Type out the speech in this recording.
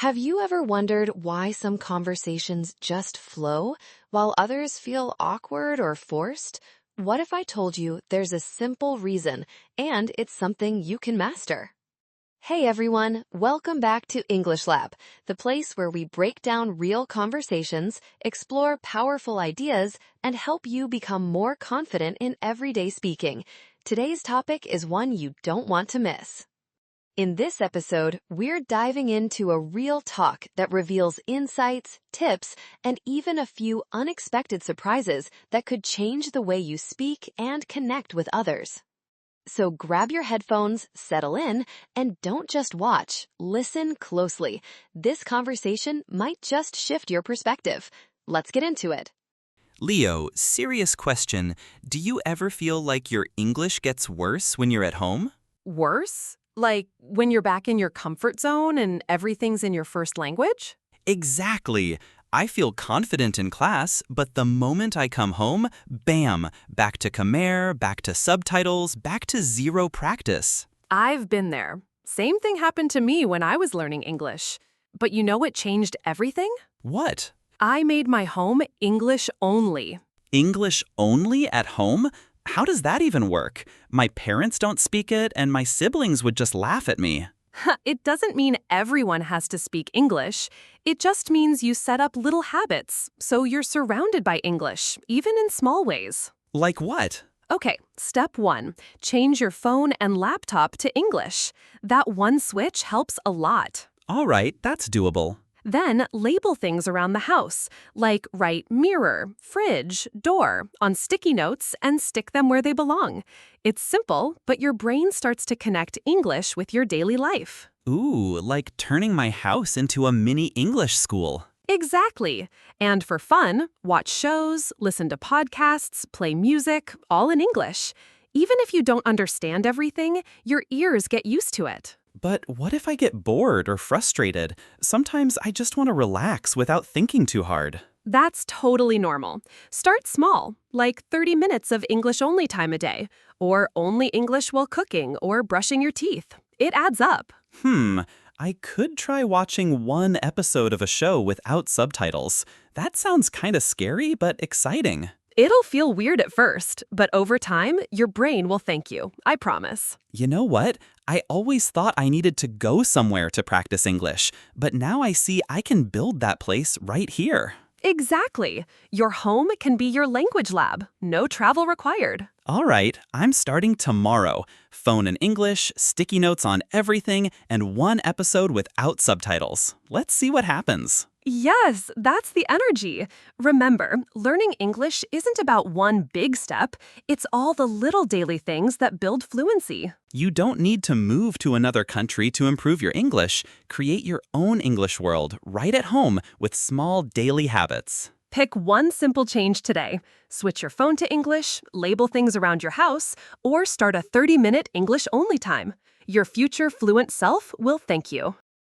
Have you ever wondered why some conversations just flow while others feel awkward or forced? What if I told you there's a simple reason and it's something you can master? Hey everyone, welcome back to English Lab, the place where we break down real conversations, explore powerful ideas, and help you become more confident in everyday speaking. Today's topic is one you don't want to miss. In this episode, we're diving into a real talk that reveals insights, tips, and even a few unexpected surprises that could change the way you speak and connect with others. So grab your headphones, settle in, and don't just watch, listen closely. This conversation might just shift your perspective. Let's get into it. Leo, serious question. Do you ever feel like your English gets worse when you're at home? Worse? Like when you're back in your comfort zone and everything's in your first language? Exactly. I feel confident in class, but the moment I come home, bam, back to Khmer, back to subtitles, back to zero practice. I've been there. Same thing happened to me when I was learning English. But you know what changed everything? What? I made my home English only. English only at home? How does that even work? My parents don't speak it, and my siblings would just laugh at me. It doesn't mean everyone has to speak English. It just means you set up little habits, so you're surrounded by English, even in small ways. Like what? Okay, step 1. Change your phone and laptop to English. That one switch helps a lot. All right, that's doable. Then label things around the house, like write mirror, fridge, door on sticky notes and stick them where they belong. It's simple, but your brain starts to connect English with your daily life. Ooh, like turning my house into a mini English school. Exactly. And for fun, watch shows, listen to podcasts, play music, all in English. Even if you don't understand everything, your ears get used to it. But what if I get bored or frustrated? Sometimes I just want to relax without thinking too hard. That's totally normal. Start small, like 30 minutes of English-only time a day, or only English while cooking or brushing your teeth. It adds up. I could try watching one episode of a show without subtitles. That sounds kind of scary, but exciting. It'll feel weird at first, but over time, your brain will thank you. I promise. You know what? I always thought I needed to go somewhere to practice English, but now I see I can build that place right here. Exactly. Your home can be your language lab. No travel required. All right, I'm starting tomorrow. Phone in English, sticky notes on everything, and one episode without subtitles. Let's see what happens. Yes, that's the energy. Remember, learning English isn't about one big step. It's all the little daily things that build fluency. You don't need to move to another country to improve your English. Create your own English world right at home with small daily habits. Pick one simple change today. Switch your phone to English, label things around your house, or start a 30-minute English-only time. Your future fluent self will thank you.